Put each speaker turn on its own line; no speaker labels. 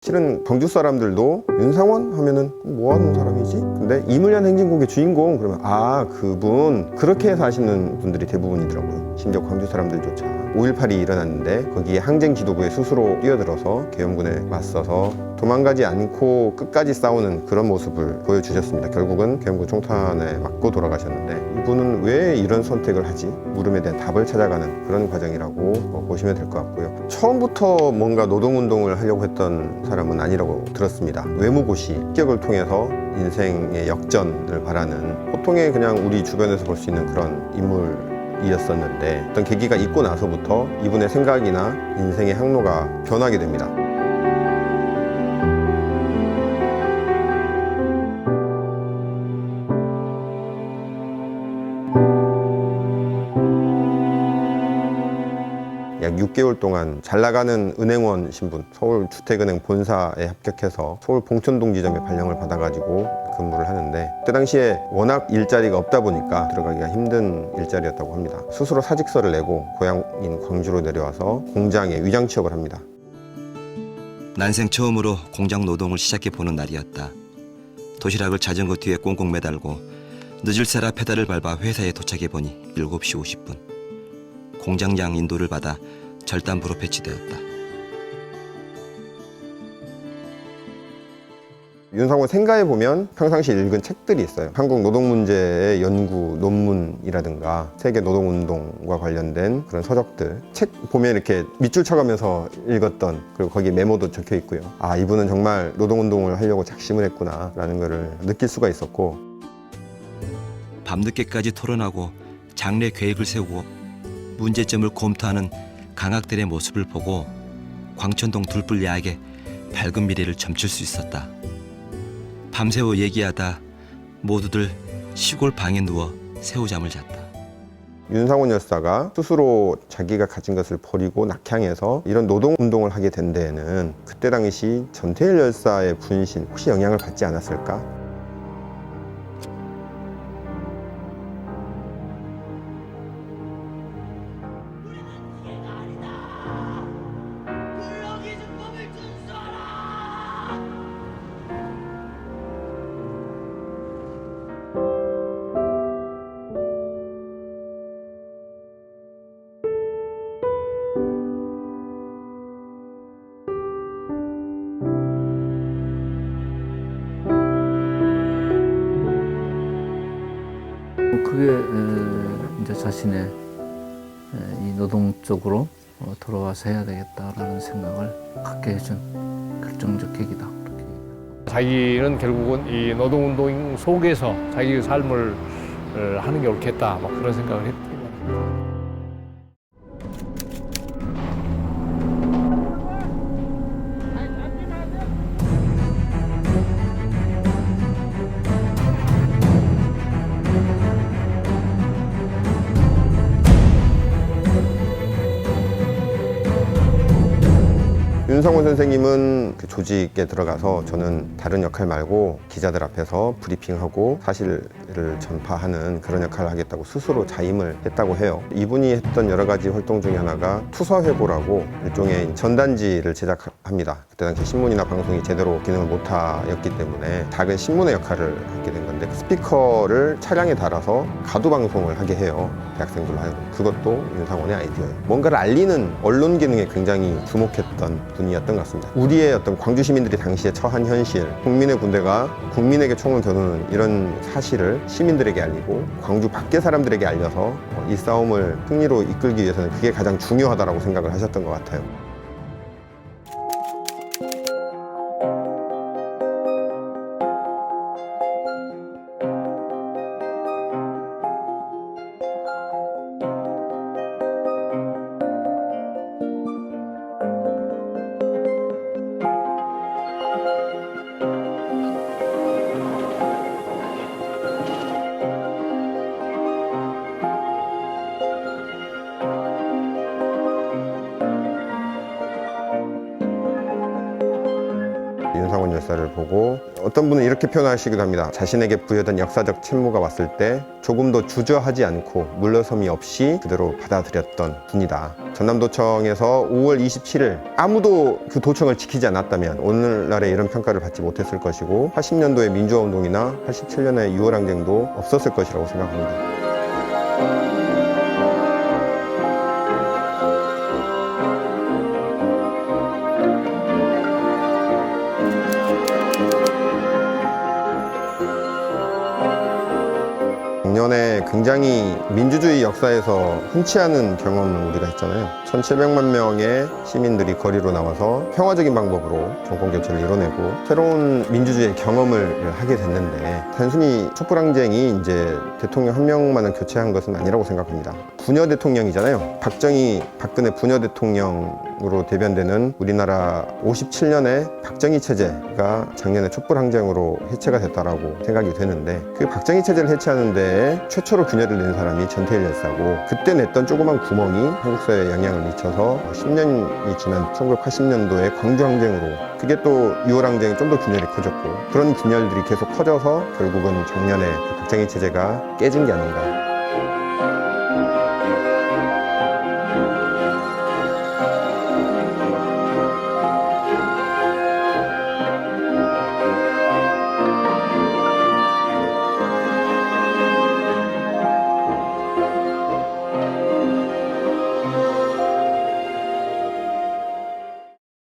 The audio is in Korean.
실은 광주 사람들도 윤상원 하면은 뭐 하는 사람이지? 근데 이물련 행진곡의 주인공 그러면 아 그분 그렇게 해서 아시는 분들이 대부분이더라고요. 심지어 광주 사람들조차 5.18이 일어났는데 거기에 항쟁 지도부에 스스로 뛰어들어서 계엄군에 맞서서 도망가지 않고 끝까지 싸우는 그런 모습을 보여주셨습니다. 결국은 계엄군 총탄에 맞고 돌아가셨는데 이분은 왜 이런 선택을 하지? 물음에 대한 답을 찾아가는 그런 과정이라고 보시면 될 것 같고요. 처음부터 뭔가 노동운동을 하려고 했던 사람은 아니라고 들었습니다. 외무고시 합격을 통해서 인생의 역전을 바라는 보통의 그냥 우리 주변에서 볼 수 있는 그런 인물이었었는데 어떤 계기가 있고 나서부터 이분의 생각이나 인생의 항로가 변하게 됩니다. 약 6개월 동안 잘 나가는 은행원 신분, 서울주택은행 본사에 합격해서 서울 봉천동 지점에 발령을 받아가지고 근무를 하는데 그때 당시에 워낙 일자리가 없다 보니까 들어가기가 힘든 일자리였다고 합니다. 스스로 사직서를 내고 고향인 광주로 내려와서 공장에 위장 취업을 합니다.
난생 처음으로 공장 노동을 시작해보는 날이었다. 도시락을 자전거 뒤에 꽁꽁 매달고 늦을새라 페달을 밟아 회사에 도착해보니 7시 50분. 공장장 인도를 받아 절단부로 배치되었다.
윤상원 생가에 보면 평상시 읽은 책들이 있어요. 한국 노동 문제의 연구 논문이라든가 세계 노동운동과 관련된 그런 서적들, 책 보면 이렇게 밑줄 쳐가면서 읽었던, 그리고 거기에 메모도 적혀 있고요. 아, 이분은 정말 노동운동을 하려고 작심을 했구나 라는 것을 느낄 수가 있었고,
밤늦게까지 토론하고 장래 계획을 세우고 문제점을 검토하는 강학들의 모습을 보고 광천동 둘불야에게 밝은 미래를 점칠 수 있었다. 밤새워 얘기하다 모두들 시골 방에 누워 새우잠을 잤다.
윤상원 열사가 스스로 자기가 가진 것을 버리고 낙향해서 이런 노동운동을 하게 된 데에는 그때 당시 전태일 열사의 분신 혹시 영향을 받지 않았을까?
그게 이제 자신의 이 노동 쪽으로 돌아와서 해야 되겠다라는 생각을 갖게 해준 결정적 계기다. 그렇게.
자기는 결국은 이 노동운동 속에서 자기 삶을 하는 게 옳겠다, 막 그런 생각을 했던 것 같아요.
윤상원 선생님은 그 조직에 들어가서 저는 다른 역할 말고 기자들 앞에서 브리핑하고 사실을 전파하는 그런 역할을 하겠다고 스스로 자임을 했다고 해요. 이분이 했던 여러 가지 활동 중에 하나가 투서회고라고 일종의 전단지를 제작합니다. 그때 당시 신문이나 방송이 제대로 기능을 못하였기 때문에 작은 신문의 역할을 하게 된 건데 스피커를 차량에 달아서 가두 방송을 하게 해요. 대학생들로 하여금. 그것도 윤상원의 아이디어예요. 뭔가를 알리는 언론 기능에 굉장히 주목했던 분이었던 것 같습니다. 우리의 어떤 광주 시민들이 당시에 처한 현실, 국민의 군대가 국민에게 총을 겨누는 이런 사실을 시민들에게 알리고 광주 밖의 사람들에게 알려서 이 싸움을 승리로 이끌기 위해서는 그게 가장 중요하다고 생각을 하셨던 것 같아요. 윤상원 열사를 보고 어떤 분은 이렇게 표현하시기도 합니다. 자신에게 부여된 역사적 책무가 왔을 때 조금도 주저하지 않고 물러섬이 없이 그대로 받아들였던 분이다. 전남도청에서 5월 27일 아무도 그 도청을 지키지 않았다면 오늘날의 이런 평가를 받지 못했을 것이고 80년도의 민주화운동이나 87년의 6월항쟁도 없었을 것이라고 생각합니다. 작년에 굉장히 민주주의 역사에서 흔치 않은 경험을 우리가 했잖아요. 1,700만 명의 시민들이 거리로 나와서 평화적인 방법으로 정권교체를 이뤄내고 새로운 민주주의의 경험을 하게 됐는데 단순히 촛불항쟁이 이제 대통령 한 명만을 교체한 것은 아니라고 생각합니다. 부녀 대통령이잖아요. 박근혜 부녀 대통령으로 대변되는 우리나라 57년의 박정희 체제가 작년에 촛불항쟁으로 해체가 됐다라고 생각이 되는데 그 박정희 체제를 해체하는 데 최초로 균열을 낸 사람이 전태일 열사고 그때 냈던 조그만 구멍이 한국 사회에 영향을 미쳐서 10년이 지난 1980년도에 광주항쟁으로 그게 또 6월항쟁이 좀 더 균열이 커졌고 그런 균열들이 계속 커져서 결국은 작년에 그 박정희 체제가 깨진 게 아닌가.